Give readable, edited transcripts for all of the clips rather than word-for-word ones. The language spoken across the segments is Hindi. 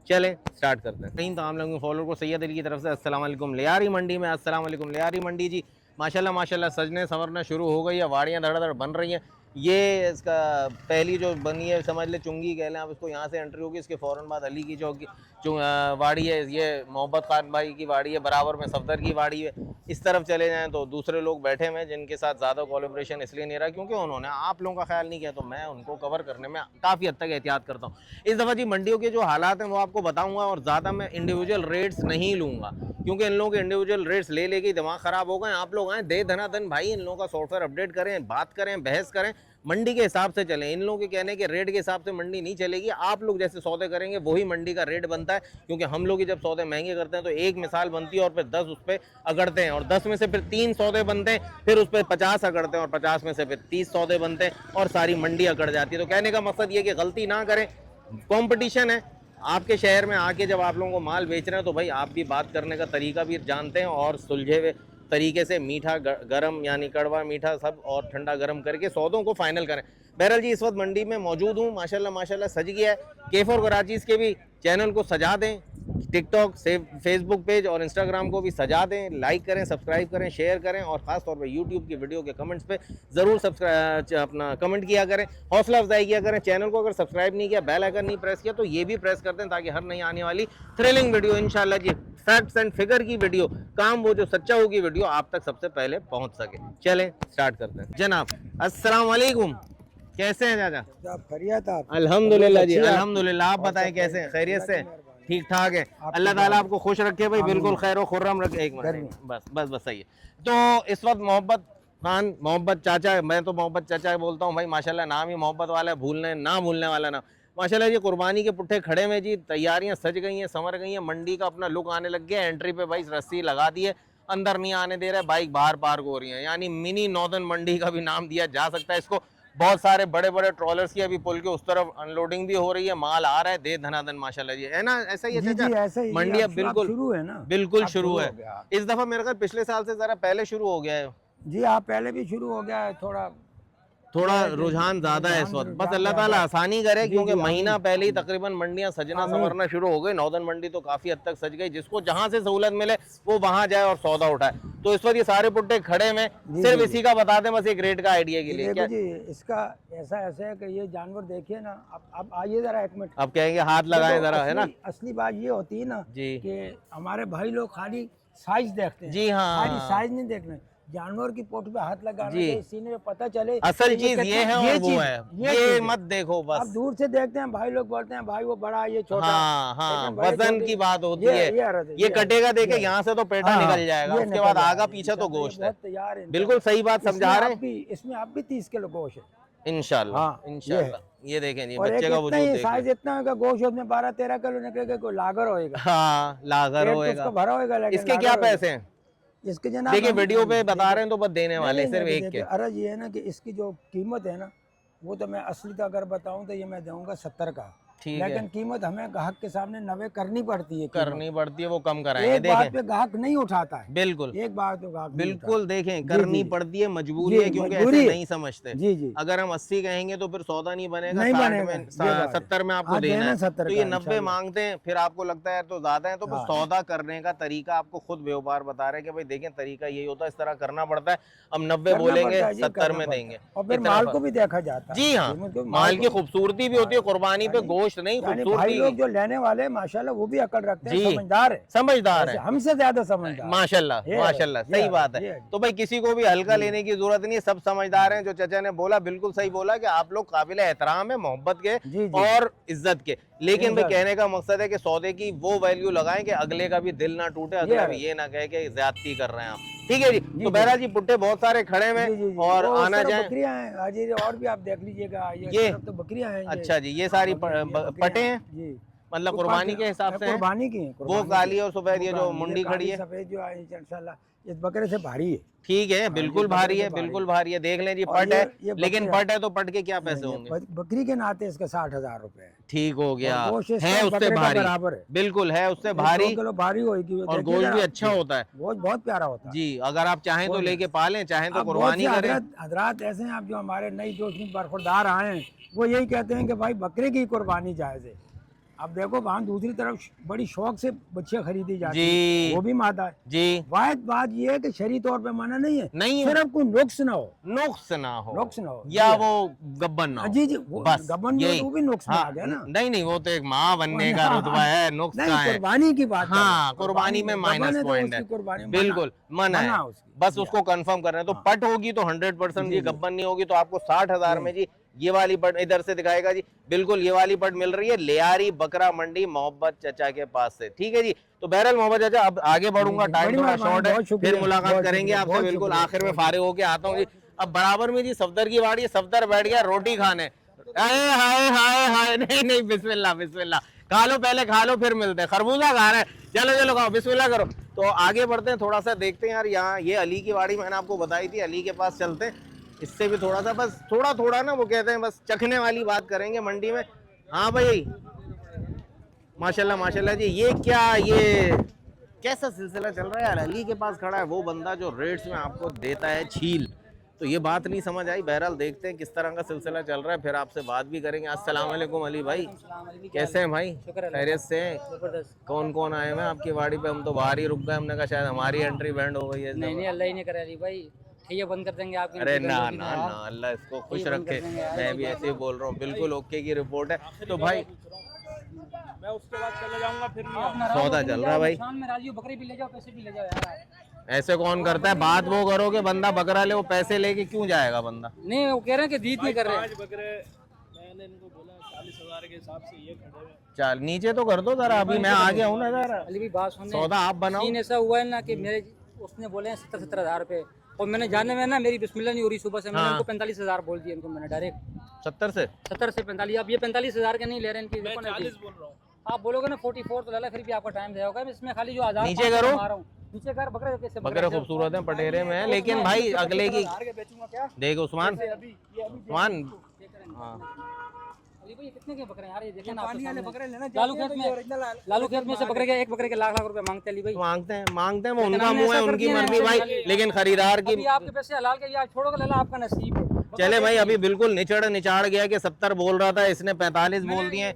चलें स्टार्ट करते हैं। तीन तमाम लोगों फॉलोअर को सैयद अली की तरफ से अस्सलाम वालेकुम। लियारी मंडी में अस्सलाम वालेकुम। लियारी मंडी जी माशाल्लाह माशाल्लाह सजने संवरना शुरू हो गई है, वाड़ियाँ धड़ाधड़ बन रही हैं। ये इसका पहली जो बनी है समझ ले चुंगी कह लें आप इसको, यहाँ से एंट्री होगी, इसके फ़ौरन बाद अली की जो वाड़ी है, ये मोहब्बत खान भाई की वाड़ी है, बराबर में सफदर की वाड़ी है। इस तरफ चले जाएं तो दूसरे लोग बैठे हुए हैं जिनके साथ ज़्यादा कोलैबोरेशन इसलिए नहीं रहा क्योंकि उन्होंने आप लोगों का ख्याल नहीं किया, तो मैं उनको कवर करने में काफ़ी हद तक एहतियात करता हूँ। इस दफ़ा जी मंडियों के जो हालात हैं वो आपको बताऊँगा, और ज़्यादा मैं इंडिविजुअल रेट्स नहीं लूँगा क्योंकि इन लोगों के इंडिविजुअल रेट्स ले लेके दिमाग ख़राब हो गए। आप लोग आएँ दे धनाधन भाई, इन लोगों का सॉफ्टवेयर अपडेट करें, बात करें, बहस करें, मंडी के हिसाब से चलें। इन लोगों के कहने के रेट के हिसाब से मंडी नहीं चलेगी। आप लोग जैसे सौदे करेंगे वही मंडी का रेट बनता है, क्योंकि हम लोग ही जब सौदे महंगे करते हैं तो एक मिसाल बनती है और फिर 10 उस पर अगड़ते हैं, और 10 में से फिर 3 सौदे बनते हैं, फिर उस पर 50 अगड़ते हैं, और 50 में से फिर 30 सौदे बनते हैं और सारी मंडी अकड़ जाती है। तो कहने का मकसद ये कि गलती ना करें, कॉम्पिटिशन है। आपके शहर में आके जब आप लोगों को माल बेच रहे हैं तो भाई आप भी बात करने का तरीका भी जानते हैं और सुलझे हुए तरीके से मीठा गरम यानी कड़वा मीठा सब और ठंडा गरम करके सौदों को फाइनल करें। बहरहाल जी इस वक्त मंडी में मौजूद हूँ, माशाल्लाह माशाल्लाह सज गया है। K4 कराचीज़ के भी चैनल को सजा दें, टिकटॉक से फेसबुक पेज और इंस्टाग्राम को भी सजा दें, लाइक करें, सब्सक्राइब करें, शेयर करें, और ख़ास तौर पर यूट्यूब की वीडियो के कमेंट्स पे ज़रूर अपना कमेंट किया करें, हौसला अफजाई किया करें। चैनल को अगर सब्सक्राइब नहीं किया, बेल आइकन नहीं प्रेस किया तो ये भी प्रेस कर दें ताकि हर नई आने वाली थ्रिलिंग वीडियो इंशाल्लाह जी, फैक्ट्स एंड फिगर की वीडियो, काम वो जो सच्चा होगी वीडियो आप तक सबसे पहले पहुंच सके। चलें स्टार्ट करते हैं। जनाब अस्सलाम वालेकुम, कैसे हैं चाचा? खैरियत आप? अल्हम्दुलिल्लाह जी अल्हम्दुलिल्लाह। आप बताएं कैसे हैं? खैरियत से? ठीक ठाक है। अल्लाह ताला आपको खुश रखे भाई, बिल्कुल खैर व खुर्रम रखे। एक मिनट बस सही है। तो इस वक्त मोहब्बत खान, मोहब्बत चाचा, मैं तो मोहब्बत चाचा बोलता हूँ भाई, माशाल्लाह नाम ही मोहब्बत वाला है, भूलने ना भूलने वाला नाम। माशाल्लाह जी कुर्बानी के पुट्ठे खड़े में जी, तैयारियां सज गई हैं, संवर गई हैं, मंडी का अपना लुक आने लग गया। एंट्री पे भाई रस्सी लगा दी है, अंदर नहीं आने दे रहा है, बाइक बाहर पार्क हो रही है, यानी मिनी नॉर्दर्न मंडी का भी नाम दिया जा सकता है इसको। बहुत सारे बड़े बड़े ट्रॉलर्स की अभी पुल के उस तरफ अनलोडिंग भी हो रही है, माल आ रहा है दे धनाधन माशाल्लाह जी, है ना? ऐसा ही है चाचा? ऐसा ही मंडी अब बिल्कुल शुरू है ना, बिल्कुल शुरू है। गया। इस दफा मेरे ख्याल पिछले साल से जरा पहले शुरू हो गया है जी आप पहले भी शुरू हो गया है, थोड़ा रुझान ज्यादा है इस वक्त। बस अल्लाह ताला आसानी करे क्योंकि महीना पहले ही तकरीबन मंडियां सजना संवरना शुरू हो गई। नॉर्दर्न मंडी तो काफी हद तक सज गई, जिसको जहां से सहूलत मिले वो वहां जाए और सौदा उठाए। तो इस वक्त ये सारे पुट्टे खड़े में, सिर्फ इसी का बता दें बस एक रेट का आइडिया के लिए। देखो जी इसका ऐसा है कि ये जानवर देखिए ना, अब आइए जरा एक मिनट, अब कहेंगे हाथ लगाएं जरा, है ना? असली बात ये होती है ना जी कि हमारे भाई लोग खाली साइज देखते हैं। जी हाँ, खाली साइज नहीं देखना, जानवर की पोट पे हाथ लगाने से सीने में पता चले असल चीज ये है और वो है, ये मत देखो बस। अब दूर से देखते हैं भाई लोग बोलते हैं भाई वो बड़ा ये छोटा। हाँ, वजन की बात होती है। ये कटेगा देखे यहाँ से तो पेटा निकल जाएगा, उसके बाद आगा पीछे तो गोश्त है। तैयार है, बिल्कुल सही बात समझा रहे हैं। इसमें अब भी 30 किलो गोश्त है इंशाल्लाह इंशाल्लाह। ये देखें जी बच्चे का वजूद साइज इतना होगा, गोश्त उसमें 12-13 किलो निकलेगा, कोई लागर होएगा। हाँ लागर होएगा, भरा होएगा। इसके क्या पैसे हैं? इसके जनाब देखिए वीडियो पे बता रहे हैं तो बस देने वाले सिर्फ एक के। अरे ये है ना कि इसकी जो कीमत है ना, वो तो मैं असली का अगर बताऊं तो ये मैं दूंगा 70 का, लेकिन कीमत हमें ग्राहक के सामने 90 करनी पड़ती है, वो कम कराएंगे। एक बात पे ग्राहक नहीं उठाता है, बिल्कुल एक बात तो ग्राहक बिल्कुल देखें करनी पड़ती है, मजबूरी है, क्योंकि ऐसे नहीं समझते। जी अगर हम 80 कहेंगे तो फिर सौदा नहीं बनेगा, 70 में आपको देना है, तो ये 90 मांगते हैं, फिर आपको लगता है तो ज्यादा है। तो सौदा करने का तरीका आपको खुद व्यापार बता रहे हैं कि भाई देखें तरीका यही होता है, इस तरह करना पड़ता है। हम 90 बोलेंगे 70 में देंगे, और फिर माल को भी देखा जाता है। जी हाँ, माल की खूबसूरती भी होती है, कुर्बानी पे गोश्त नहीं, खूबसूरती। लोग जो लेने वाले माशाल्लाह वो भी अकल रखते हैं, समझदार है, हमसे ज्यादा समझदार, माशाल्लाह माशाल्लाह, सही बात है। तो भाई किसी को भी हल्का लेने की जरूरत नहीं है, सब समझदार हैं। जो चाचा ने बोला बिल्कुल सही बोला कि आप लोग काबिल एहतराम है, मोहब्बत के और इज्जत के, लेकिन भाई कहने का मकसद है कि सौदे की वो वैल्यू लगाएं कि अगले का भी दिल ना टूटे, अगला भी ये ना कहे कि ज्यादती कर रहे हैं आप। ठीक है जी। तो बहरहाल जी पुट्टे बहुत सारे खड़े में और आना जाए, बकरियां हैं और भी आप देख लीजिएगा, ये तो बकरियां हैं। अच्छा जी, ये सारी पटे हैं जी, मतलब कुर्बानी के हिसाब से कुर्बानी की है। वो काली और सफेद ये जो मुंडी खड़ी है, सफेद जो है इंशाल्लाह इस बकरे से भारी है। ठीक है, बिल्कुल भारी है, बिल्कुल भारी है। देख लें जी पट है, लेकिन पट है तो पट के क्या पैसे होंगे? बकरी के नाते इसके 60,000 रुपए। ठीक हो गया, है उससे भारी, बिल्कुल है उससे भारी, भारी होगी, और गोश्त भी अच्छा होता है, गोश्त बहुत प्यारा होता है जी। अगर आप चाहें तो लेके पालें, चाहें तो कुर्बानी करें। हजरात ऐसे हैं आप जो हमारे नई जोश में बरखुरदार आए हैं, वो यही कहते हैं कि भाई बकरे की कुर्बानी जायज है। अब देखो वहाँ दूसरी तरफ बड़ी शौक से बच्चियां खरीदी जाती जी है, वो भी मादा है। जी, वाहिद बात ये है कि शरीय तौर पे माना नहीं है, नहीं है, सिर्फ कोई नुक्स ना हो, नुक्स ना हो, नुक्स ना हो या जी। वो गब्बन ना हो, जी जी, वो बस गबन नहीं हो यही। तो वो भी नुक्स में हाँ आ गया ना। नहीं नहीं, वो तो एक माँ बनने का रुतबा है, नुक्स नहीं, का है। कुर्बानी की बात कर रहे हैं। हाँ, कुर्बानी में गबन माइनस है तो पॉइंट है, उसकी कुर्बानी बिल्कुल मना है, उसकी। बस जी, उसको कंफर्म कर रहे हैं। तो हाँ। पट होगी तो 100% जी, जी, जी। गब्बन नहीं होगी तो आपको 60,000 में जी ये वाली पट इधर से दिखाएगा जी, बिल्कुल ये वाली पट मिल रही है लियारी बकरा मंडी मोहब्बत चचा के पास से। ठीक है जी, तो बहरहाल मोहब्बत चचा अब आगे बढ़ूंगा, जी, टाइम बड़ी थोड़ा मेहरबानी, शॉर्ट है, बहुत शुक्रिया, फिर मुलाकात बहुत करेंगे शुक्रिया, आपसे, बहुत बिल्कुल शुक्रिया, आखिर में बहुत फारिग होके आता हूँ जी। अब बराबर में जी सफदर की वाड़ी है, सफदर बैठ गया रोटी खाने, हाय हाय हाय हाय, नहीं नहीं, बिस्मिल्लाह बिस्मिल्लाह, खा लो पहले, खा लो फिर मिलते हैं, खरबूजा खा रहे हैं, चलो चलो खाओ, बिस्मिल्लाह करो। तो आगे बढ़ते हैं, थोड़ा सा देखते हैं यार, यहाँ ये अली की वाड़ी मैंने आपको बताई थी, अली के पास चलते हैं, इससे भी थोड़ा सा, बस थोड़ा थोड़ा ना, वो कहते हैं बस चखने वाली बात करेंगे मंडी में। हाँ भाई, माशाल्लाह माशाल्लाह जी, ये क्या, ये कैसा सिलसिला चल रहा है यार? अली के पास खड़ा है वो बंदा जो रेट्स में आपको देता है छील, तो ये बात नहीं समझ आई। बहरहाल देखते हैं किस तरह का सिलसिला चल रहा है, फिर आपसे बात भी करेंगे। अस्सलाम वालेकुम अली भाई, कैसे हैं भाई? खैरियत से हैं? कौन कौन आए हैं आपकी वाड़ी पे? हम तो बाहर ही रुक गए, हमने कहा शायद हमारी एंट्री बैंड हो गई है। नहीं नहीं, अल्लाह ही नहीं करे अली भाई, ये बंद कर देंगे आपके। अरे ना ना ना, अल्लाह इसको खुश रखे, मैं भी ऐसे ही बोल रहा हूँ, बिल्कुल ओके की रिपोर्ट है। तो भाई मैं उसके बाद चले जाऊंगा, फिर सौदा चल रहा है भाई, शाम में राजी बकरी भी ले जाओ, पैसे भी ले जाओ यार। ऐसे कौन करता है? बात वो करो कि बंदा बकरा ले, वो पैसे लेके क्यों जाएगा बंदा? नहीं, वो कह रहे हैं कि दीद नहीं कर रहे। आज बकरे मैंने इनको बोला 40,000 के हिसाब से ये खड़े हुए। चल नीचे तो कर दो जरा, अभी मैं आ गया हूँ ना जरा, अली भाई बात सुनने, सौदा आप बनाओ। सीन ऐसा हुआ है ना कि मेरे उसने बोले हैं 70-70,000 रुपए, और मैंने जाने में ना मेरी बिस्मिल्लाह नहीं हो रही सुबह से, मैंने इनको 45,000 बोल दिया इनको, मैंने डायरेक्ट 70 से 70 से 45। अब ये 45,000 के नहीं ले रहे हैं इनकी, मैं देखो ना 40 बोल रहा हूँ। आप बोलोगे ना 44 तो ले ला, फिर भी आपका टाइम जाएगा। इसमें खाली जो आजाद नीचे करो। नीचे कर, बकरे कैसे बकरे खूबसूरत हैं, पटेरे में है, लेकिन भाई अगले की बेचूंगा क्या? देख उस्मान, उस्मान हाँ अली भाई ये कितने के बकरे हैं यार? ये देखें ना, पानी वाले बकरे लेना। लालू खेत में से बकरे के एक बकरे के लाख लाख रुपए मांगते अली भाई। मांगते हैं, वो उनका मुंह है, उनकी मर्जी भाई, लेकिन खरीदार की। अभी आपके पैसे हलाल के यार छोड़ोगे, लाला आपका नसीब है। चले भाई, अभी बिल्कुल निचाड़ गया कि 70 बोल रहा था, इसने 45 बोल दिए,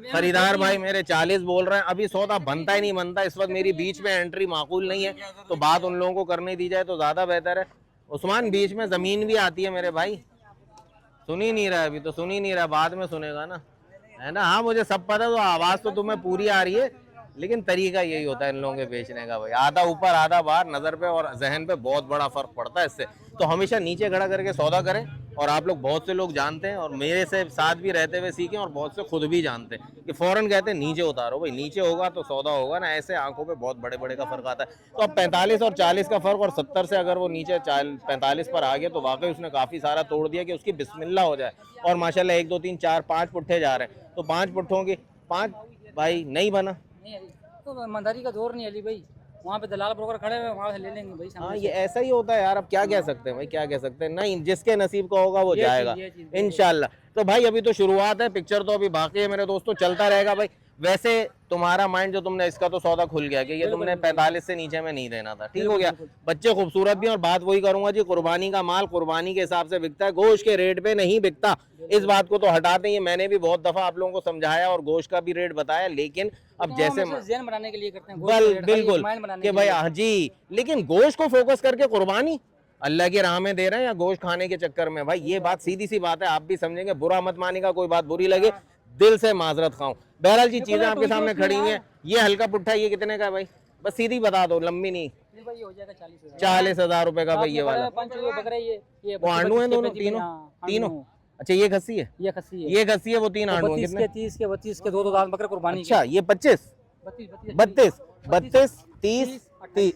खरीदार भाई मेरे 40 बोल रहे हैं। अभी सौदा बनता ही नहीं बनता, इस वक्त मेरी बीच में एंट्री माकूल नहीं है, तो बात उन लोगों को करने दी जाए तो ज्यादा बेहतर है। उस्मान बीच में जमीन भी आती है मेरे भाई, सुन ही नहीं रहा, अभी तो सुन ही नहीं रहा, बाद में सुनेगा ना, है ना? हाँ मुझे सब पता, तो आवाज तो तुम्हें पूरी आ रही है, लेकिन तरीका यही होता है इन लोगों के बेचने का भाई, आधा ऊपर आधा बाहर, नजर पे और जहन पे बहुत बड़ा फर्क पड़ता है इससे। तो हमेशा नीचे खड़ा करके सौदा करें, और आप लोग बहुत से लोग जानते हैं और मेरे से साथ भी रहते हुए सीखें, और बहुत से खुद भी जानते हैं कि फौरन कहते हैं नीचे उतारो भाई, नीचे होगा तो सौदा होगा ना, ऐसे आंखों पे बहुत बड़े बड़े का फर्क आता है। तो अब 45 और 40 का फर्क, और 70 से अगर वो नीचे 45 पर आ गया तो वाकई उसने काफी सारा तोड़ दिया कि उसकी बिस्मिल्लाह हो जाए। और माशाल्लाह 1 2 3 4 5 पुट्ठे जा रहे हैं, तो 5 पुट्ठों की 5 भाई नहीं बना। नहीं अली, तो ईमानदारी का दौर नहीं अली भाई, वहाँ पे दलाल ब्रोकर खड़े हुए, वहाँ से ले लेंगे भाई। हाँ ये ऐसा ही होता है यार, अब क्या कह सकते हैं भाई, क्या कह सकते हैं, नहीं जिसके नसीब का होगा वो जाएगा इंशाल्लाह। तो भाई अभी तो शुरुआत है, पिक्चर तो अभी बाकी है मेरे दोस्तों, चलता रहेगा भाई। वैसे तुम्हारा माइंड जो तुमने इसका तो सौदा खुल गया कि ये तुमने 45 से नीचे में नहीं देना था, ठीक हो गया। बच्चे खूबसूरत भी, और बात वही करूंगा जी, कुर्बानी का माल कुर्बानी के हिसाब से बिकता है, गोश्त के रेट पे नहीं बिकता, इस बात को तो हटाते हैं। मैंने भी बहुत दफा आप लोगों को समझाया और गोश्त का भी रेट बताया, लेकिन अब जैसे ज़हन बनाने के लिए करते हैं बिल्कुल कि भाई हाँ जी, लेकिन गोश्त को फोकस करके कुर्बानी अल्लाह की राह में दे रहे हैं या गोश्त खाने के चक्कर में, भाई ये बात सीधी सी बात है, आप भी समझेंगे, बुरा मत मानेगा, कोई बात बुरी लगे दिल से माजरत खाऊं। बहरहाल जी चीजें आपके सामने खड़ी हुई हैं। ये हल्का पुट्ठा ये कितने का है भाई? बस सीधी बता दो, लंबी नहीं। हो जाएगा 40,000। 40,000 रुपए का भाई ये वाला। वो आंडू है दोनों, तीनों? अच्छा ये खस्सी है, ये खस्सी है, ये खस्सी है, वो 3 आंडू हैं। 32 के 30 के 32 के 2 दांत बकरे कुर्बानी। अच्छा ये 25 32 30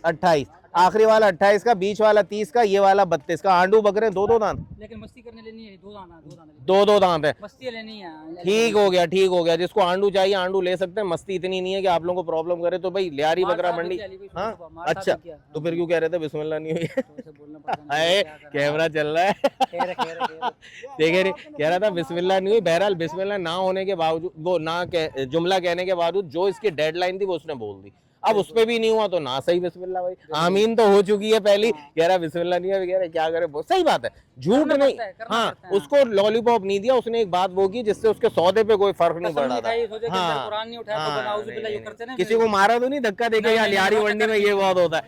28, आखिरी वाला 28 का, बीच वाला 30 का, ये वाला 32 का। आंडू बकरे 2 दांत, लेकिन मस्ती करने लेनी है, 2 दांत है, मस्ती लेनी है। ठीक हो गया, ठीक हो गया। जिसको आंडू चाहिए आंडू ले सकते हैं, मस्ती इतनी नहीं है कि आप लोगों को प्रॉब्लम करे। तो भाई लियारी बकरा मंडी, हाँ अच्छा, तो फिर क्यों कह रहे थे बिस्मिल्लाह नहीं हुई? कैमरा चल रहा है देखे नहीं, कह रहा था बिस्मिल्लाह नहीं हुई। बहरहाल बिस्मिल्लाह ना होने के बावजूद, वो ना जुमला कहने के बावजूद जो इसकी डेडलाइन थी वो उसने बोल दी। अब उस पे भी नहीं हुआ तो ना सही बिस्मिल्लाह भाई, आमीन तो हो चुकी है पहली, कह रहा बिस्मिल्लाह नहीं है, कह रहा क्या करे, सही बात है, झूठ नहीं। हाँ, उसको लॉलीपॉप नहीं दिया, उसने एक बात वो की जिससे उसके सौदे पे कोई फर्क नहीं पड़ा था। हाँ, किसी को मारा तो नहीं, धक्का देके या लियारी मंडी में ये बहुत होता है,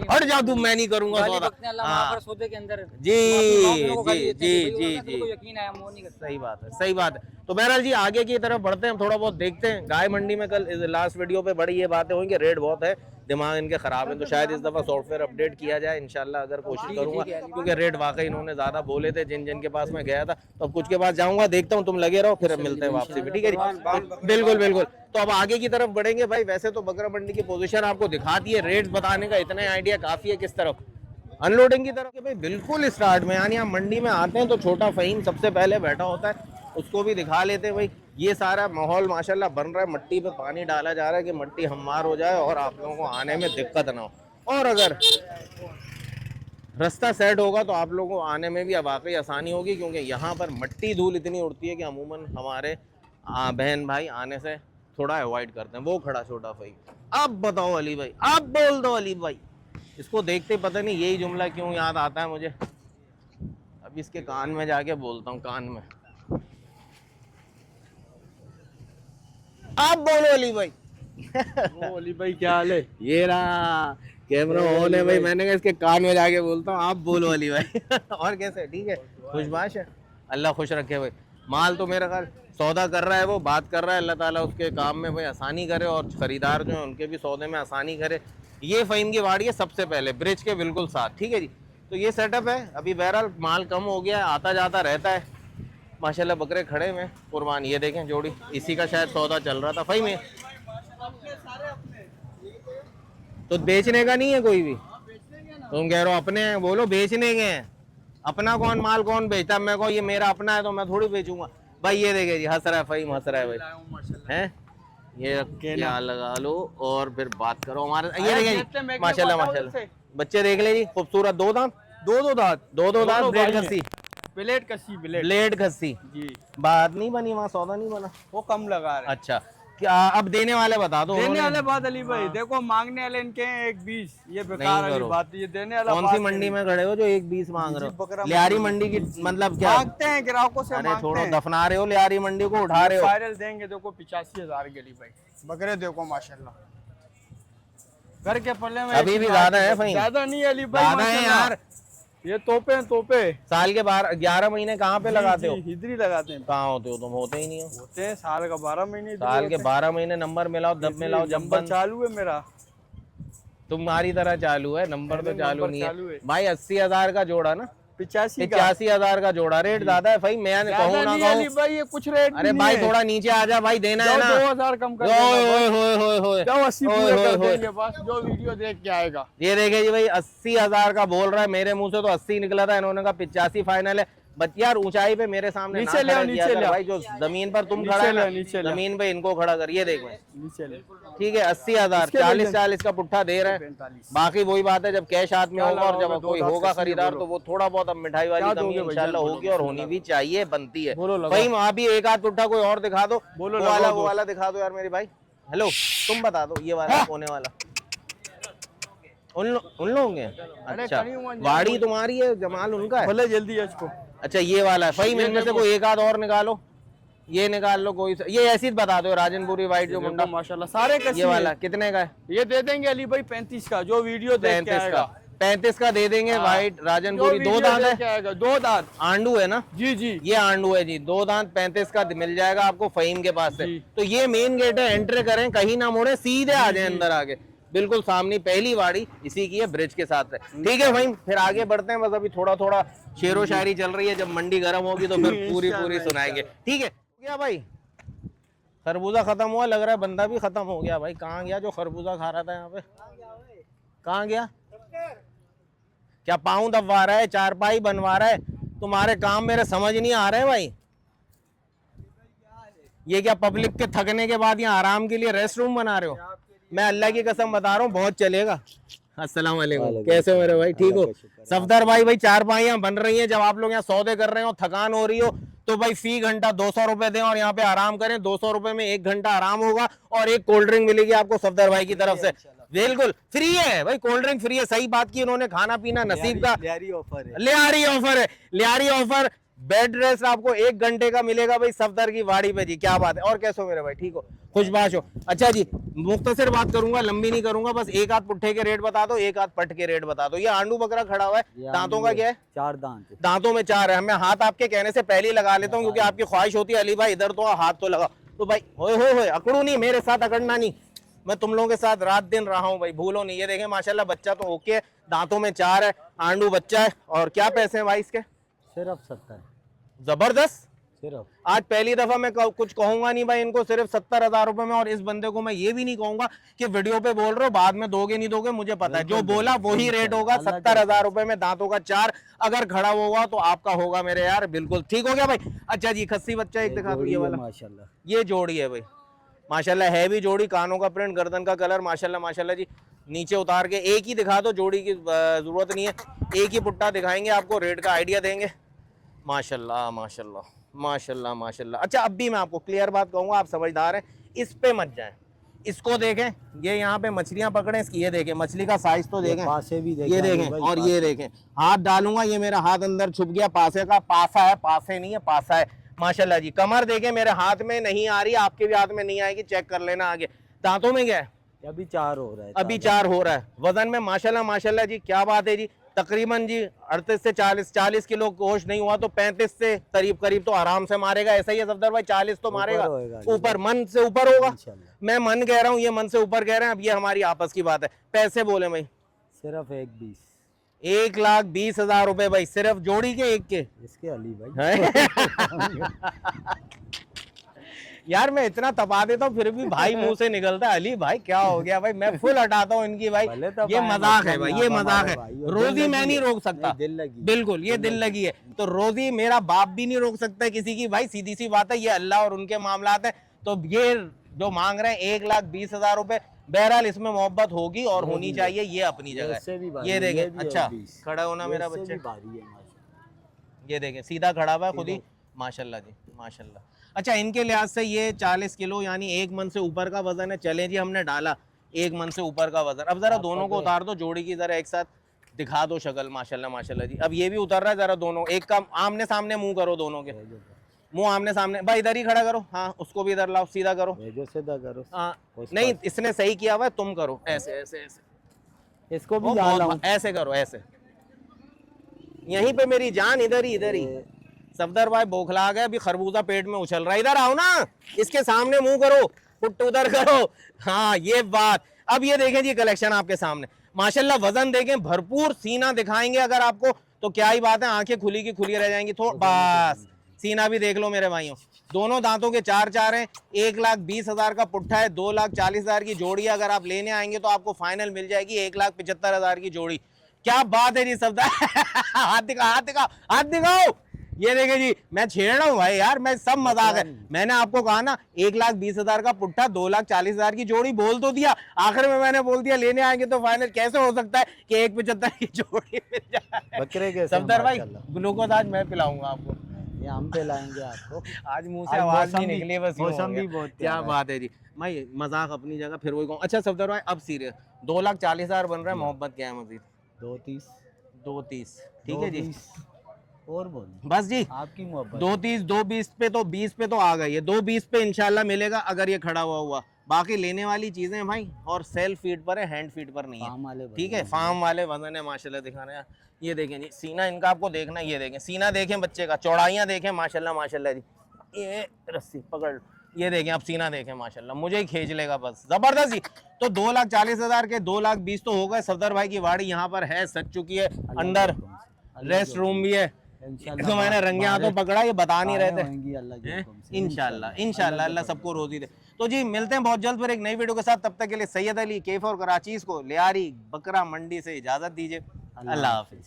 हट जा तू, मैं नहीं करूंगा सौदा। जी जी जी जी जी, सही बात है, सही बात है। तो बहरहाल जी आगे की तरफ बढ़ते हैं, थोड़ा बहुत देखते हैं। गाय मंडी में कल लास्ट वीडियो पे बड़ी ये बातें हुई कि रेट बहुत है, दिमाग इनके खराब है, तो शायद इस दफा सॉफ्टवेयर अपडेट किया जाए इंशाल्लाह, अगर कोशिश करूंगा, क्योंकि रेट वाकई इन्होंने ज्यादा बोले थे जिन जिन के पास मैं गया था। तो अब कुछ के पास जाऊंगा, देखता हूँ, तुम लगे रहो, फिर मिलते हैं वापसी में, ठीक है जी? बिल्कुल बिल्कुल। तो अब आगे की तरफ बढ़ेंगे भाई। वैसे तो बकरा मंडी की पोजीशन आपको दिखाती है, रेट बताने का इतना आइडिया काफी है। किस तरफ अनलोडिंग की तरफ के भाई बिल्कुल स्टार्ट में, यानी हम मंडी में आते हैं तो छोटा फ़हीम सबसे पहले बैठा होता है, उसको भी दिखा लेते हैं भाई। ये सारा माहौल माशाल्लाह बन रहा है, मट्टी पे पानी डाला जा रहा है कि मट्टी हमवार हो जाए और आप लोगों को आने में दिक्कत ना हो, और अगर रास्ता सेट होगा तो आप लोगों को आने में भी वाकई आसानी होगी, क्योंकि यहाँ पर मट्टी धूल इतनी उड़ती है कि अमूमन हमारे बहन भाई आने से थोड़ा अवॉइड करते हैं। वो खड़ा छोटा फ़हीम। अब बताओ अली भाई, अब बोल दो अली भाई, इसको देखते पता नहीं यही जुमला क्यों याद आता है मुझे, अब इसके कान में जाके बोलता हूँ, कान में। आप बोलो अली भाई। वो अली भाई क्या हाल है? ये रहा कैमरा ऑन है भाई, मैंने कहा इसके कान में जाके बोलता हूँ, आप बोलो अली भाई। और कैसे, ठीक है, खुशबाश है, अल्लाह खुश रखे भाई। माल तो मेरा ख्याल सौदा कर रहा है, वो बात कर रहा है, अल्लाह ताला उसके काम में भाई आसानी करे और खरीदार जो है उनके भी सौदे में आसानी करे। ये फ़हीम की वाड़ी है सबसे पहले, ब्रिज के बिल्कुल साथ, ठीक है जी। तो ये सेटअप है। अभी बहरहाल माल कम हो गया है, आता जाता रहता है माशाल्लाह। बकरे खड़े में कुर्बान, ये देखें जोड़ी, इसी का शायद सौदा चल रहा था फ़हीम में। तो बेचने का नहीं है कोई भी, तुम कह रहे हो अपने हैं, बोलो बेचने के हैं। अपना कौन माल कौन बेचता है? मैं कहूँ ये मेरा अपना है तो मैं थोड़ी बेचूंगा भाई। ये देखे जी, हंस रहा है फ़हीम, हंस रहा है भाई, हैं ये क्या लगा लो और फिर बात करो हमारे। ये देखें माशाल्लाह माशाल्लाह, बच्चे देख ले जी, खूबसूरत, दो दांत, दो दांत, ब्लेड खस्सी, ब्लेड खस्सी जी। बात नहीं बनी वहाँ, सौदा नहीं बना, वो कम लगा रहे। अच्छा क्या अब देने वाले बता दो? देने वाले बात अली भाई देखो, मांगने वाले इनके हैं 1.20, ये बेकार वाली बात, ये देने वाला कौन सी मंडी में खड़े हो जो 1.20 मांग रहे हो? लियारी मंडी की मतलब क्या मांगते हैं ग्राहकों से? अरे छोड़ो, दफना रहे हो लियारी मंडी को, उठा रहे हो। वायरल देंगे देखो 85,000 के अली भाई, बकरे देखो माशाल्लाह, घर के पल्ले में अभी भी ज्यादा है फ़हीम, ज्यादा नहीं अली भाई, ज्यादा है यार। ये तोपे हैं तोपे। साल के 11 महीने कहाँ पे लगाते हो? इधर लगाते हैं। कहाँ होते हो तुम? होते ही नहीं हो। होते हैं साल का 12 महीने। साल के 12 महीने नंबर मिलाओ, जब मिलाओ जब बंद। चालू है मेरा, तुम्हारी तरह चालू है, नंबर तो चालू नहीं है भाई। 80,000 का जोड़ा ना, 85,000 का जोड़ा। रेट ज्यादा है भाई, मैं कहूँ ना कहूँ भाई, ये कुछ रेट। अरे भाई थोड़ा नीचे आ जा भाई, देना है ना। 2,000 कम कर देना, 80 पूरे कर देंगे बस, जो वीडियो देख के आएगा। ये देखे जी भाई, 80,000 का बोल रहा है, मेरे मुंह से तो 80 निकला था, इन्होंने कहा 85 फाइनल है। बट यार ऊंचाई पे मेरे सामने नीचे ले भाई, जो जमीन पर तुम खड़ा है ना, जमीन पे इनको खड़ा कर। ये देख भाई, ठीक है 80,000, 40 का पुट्ठा दे रहे हैं। बाकी वही बात है, जब कैश हाथ में होगा और जब कोई होगा खरीदार तो वो थोड़ा बहुत अब मिठाई वाली कमी इंशाल्लाह होगी, और होनी भी चाहिए, बनती है भाई। वहाँ भी एक आध पुट्ठा कोई और दिखा दो, वो वाला दिखा दो यार मेरे भाई। हेलो तुम बता दो, ये वाला कोने वाला उन लोगों के? अच्छा वाड़ी तुम्हारी है, जमाल उनका है? भले जल्दी है इसको। अच्छा ये वाला है फ़हीम, इनमें से कोई एक आध और निकालो, ये निकाल लो कोई। ये ऐसी बता दो, राजनपुरी वाइट जो मुंडा माशाल्लाह सारे का। ये वाला कितने का है? ये दे देंगे अली भाई 35 का, जो वीडियो देख के आएगा 35 का दे देंगे। वाइट राजनपुरी, दो दांत है, 2 दांत आंडू है ना? जी जी, ये आंडू है जी, 2 दांत 35 का मिल जाएगा आपको फ़हीम के पास से। तो ये मेन गेट है, एंटर करें, कहीं ना मुड़े, सीधे आ जाए अंदर आगे, बिल्कुल सामने पहली वाड़ी इसी की है, ब्रिज के साथ है। ठीक है भाई, फिर आगे बढ़ते हैं। बस अभी थोड़ा थोड़ा शेरो शायरी चल रही है, जब मंडी गर्म होगी तो फिर पूरी सुनाएंगे। ठीक है क्या भाई? खरबूजा खत्म हुआ, लग रहा है बंदा भी खत्म हो गया भाई। कहाँ गया जो खरबूजा खा रहा था यहाँ पे? कहाँ गया? क्या पाँव दबवा रहा है, चारपाई बनवा रहा है? तुम्हारे काम मेरे समझ नहीं आ रहे भाई। ये क्या पब्लिक के थकने के बाद यहाँ आराम के लिए रेस्ट रूम बना रहे हो? मैं अल्लाह की कसम बता रहा हूँ, बहुत चलेगा। अस्सलाम वालेकुम, कैसे हो मेरे भाई? ठीक हो? सफदर भाई चारपाइयाँ बन रही हैं, जब आप लोग यहाँ सौदे कर रहे हो, थकान हो रही हो, तो भाई फी घंटा 200 रुपए दें और यहाँ पे आराम करें। 200 रुपए में 1 घंटा आराम होगा और एक कोल्ड ड्रिंक मिलेगी आपको सफदर भाई की तरफ से। बिल्कुल फ्री है भाई, कोल्ड ड्रिंक फ्री है। सही बात की उन्होंने, खाना पीना नसीब का। लियारी ऑफर है, लियारी ऑफर है, लियारी ऑफर। बेड रेस्ट आपको 1 घंटे का मिलेगा भाई सफदर की वाड़ी पे जी। क्या बात है, और कैसे हो मेरे भाई, ठीक हो, खुशबाश हो। अच्छा जी, मुख्तसर बात करूंगा, लंबी नहीं करूंगा, बस एक आध पुट्ठे के रेट बता दो, एक आध पट के रेट बता दो। ये आंडू बकरा खड़ा हुआ है, दांतों का क्या है? 4 दांत, दांतों में 4 है। मैं हाथ आपके कहने से पहले ही लगा लेता हूँ, क्योंकि आपकी ख्वाहिश होती है अली भाई इधर तो हाथ तो लगा। तो भाई होए अकड़ू नहीं, मेरे साथ अकड़ना नहीं, मैं तुम लोगों के साथ रात दिन रहा हूँ भाई, भूलो नहीं। ये देखें माशाल्लाह, बच्चा तो ओके है, दांतों में 4 है, आंडू बच्चा है। और क्या पैसे हैं भाई इसके? सिर्फ 70, जबरदस्त। सिर्फ। आज पहली दफा मैं कुछ कहूंगा नहीं भाई इनको, सिर्फ 70,000 रुपए में। और इस बंदे को मैं ये भी नहीं कहूंगा कि वीडियो पे बोल रहे हो बाद में दोगे नहीं दोगे, मुझे पता है जो बोला वही रेट होगा। 70,000 रुपए में दांतों का 4, अगर खड़ा होगा तो आपका होगा मेरे यार, बिल्कुल ठीक हो गया भाई। अच्छा जी, खस्सी बच्चा एक दिखा दो, ये वाला माशाल्लाह, ये जोड़ी है भाई, माशाल्लाह है भी जोड़ी। कानों का प्रिंट, गर्दन का कलर, माशाल्लाह माशाल्लाह जी। नीचे उतार के एक ही दिखा दो, जोड़ी की जरूरत नहीं है, एक ही पुट्टा दिखाएंगे आपको, रेट का आइडिया देंगे। माशाल्लाह माशाल्लाह माशाल्लाह माशाल्लाह। अच्छा, अब भी मैं आपको क्लियर बात कहूँगा, आप समझदार हैं, इस पे मत जाएं। इसको देखें, ये यहाँ पे मछलियाँ पकड़े, इसकी ये देखें, मछली का साइज तो देखें, पासे भी ये देखें, और ये देखें, हाथ डालूंगा, ये मेरा हाथ अंदर छुप गया, पासे का पासा है, पासे नहीं है, पासा है माशाल्लाह जी। कमर देखें, मेरे हाथ में नहीं आ रही, आपके भी हाथ में नहीं आएगी, चेक कर लेना आगे। दांतों में क्या है? अभी 4 हो रहा है, अभी 4 हो रहा है। वजन में माशाल्लाह माशाल्लाह जी, क्या बात है जी, तकरीबन जी 38 से 40 किलो गोश्त नहीं हुआ तो 35 से करीब तो आराम से मारेगा। ऐसा ही है सफदर भाई, 40 तो मारेगा ऊपर, मन से ऊपर होगा। मैं मन कह रहा हूँ, ये मन से ऊपर कह रहे हैं, अब ये हमारी आपस की बात है। पैसे बोले भाई? सिर्फ 1,20,000, 1,20,000 रुपए भाई, सिर्फ जोड़ी के, एक के इसके अली भाई। यार मैं इतना तपा देता हूँ फिर भी भाई मुंह से निकलता है अली भाई क्या हो गया भाई, मैं फुल हटाता हूँ इनकी भाई। ये मजाक है भाई, ये मजाक है। रोजी मैं नहीं रोक सकता, बिल्कुल ये दिल लगी है, तो रोजी मेरा बाप भी नहीं रोक सकता किसी की भाई, सीधी सी बात है। ये अल्लाह और उनके मामलात है। तो ये जो मांग रहे हैं 1,20,000 रुपए, बहरहाल इसमें मोहब्बत होगी और होनी चाहिए, ये अपनी जगह है। ये देखें, अच्छा खड़ा होना मेरा बच्चा, ये देखें सीधा खड़ा हुआ है खुद ही, माशाल्लाह जी माशाल्लाह। अच्छा, इनके लिहाज से ये 40 किलो यानी 1 मन से ऊपर का वजन है। चले जी, हमने डाला 1 मन से ऊपर का वजन। अब जरा दोनों को उतार दो, जोड़ी की जरा एक साथ दिखा दो शक्ल, माशाल्लाह माशाल्लाह जी। अब ये भी उतर रहा है, जरा दोनों एक का आमने सामने मुंह करो, दोनों के मुंह आमने सामने। भाई इधर ही खड़ा करो, हाँ उसको भी इधर लाओ, सीधा करो, सीधा करो। हाँ नहीं इसने सही किया हुआ है, तुम करो ऐसे ऐसे ऐसे, इसको भी ऐसे करो, ऐसे यहीं पे मेरी जान, इधर ही सफदर भाई बौखला गए, अभी खरबूजा पेट में उछल रहा है। इधर आओ ना, इसके सामने मुंह करो, पुट उधर करो, हाँ ये बात। अब ये देखें जी कलेक्शन आपके सामने, माशाल्लाह वजन देखें, भरपूर सीना दिखाएंगे अगर आपको तो क्या ही बात है, आंखें खुली की खुली रह जाएंगी। तो बस सीना भी देख लो मेरे भाइयों, दोनों दांतों के 4 हैं। 1,20,000 का पुट्ठा है, 2,40,000 की जोड़ी। अगर आप लेने आएंगे तो आपको फाइनल मिल जाएगी 1,75,000 की जोड़ी। क्या बात है जी सफदर हाथ दिखाओ। ये देखे जी, मैं छेड़ रहा हूँ भाई यार, मैं सब मजाक है। मैंने आपको कहा ना 1,20,000 का पुट्ठा, 2,40,000 की जोड़ी बोल तो दिया, आखिर में मैंने बोल दिया लेने आएंगे तो फाइनल। कैसे हो सकता है कि 1,75 की जोड़ी मिल जाए? बकरे के सफदर भाई ग्लूकोज आज मैं पिलाऊंगा आपको, ये हम पिलाएंगे आपको। आज मुंह से आवाज नहीं निकली, बस मौसम भी बहुत क्या बात है जी भाई, मजाक अपनी जगह, फिर वही कहूँ। अच्छा सफदर भाई अब सीरियस, 2,40,000 बन रहा है, मोहब्बत क्या है मजीद? 2,30 ठीक है जी, और बोलिए बस जी आपकी मोहब्बत। 2,30 2,20 पे तो 20 पे तो आ गई है, 2,20 पे इंशाल्लाह मिलेगा अगर ये खड़ा हुआ। बाकी लेने वाली चीजें भाई, और सेल्फ फीड पर है, हैंड फीड पर नहीं है, ठीक है। फार्म वाले वजन है माशाल्लाह, दिखाना है। ये देखें जी सीना इनका आपको देखना, ये देखें सीना देखें बच्चे का, चौड़ाइयाँ देखें माशाल्लाह माशाल्लाह जी। ये रस्सी पकड़, ये देखें अब सीना देखें माशाल्लाह, मुझे ही खींच लेगा बस, जबरदस्त जी। तो 2,40,000 के 2,20,000 तो हो गए। सफदर भाई की वाड़ी यहाँ पर है, सज चुकी है, अंदर रेस्ट रूम भी है। तो मैंने रंगे हाथों पकड़ा, ये बता नहीं रहे थे। इंशाल्लाह अल्लाह सबको रोजी दे। तो जी मिलते हैं बहुत जल्द फिर एक नई वीडियो के साथ, तब तक के लिए सैयद अली कैफ और कराचीज को लियारी बकरा मंडी से इजाजत दीजिए। अल्लाह हाफिज।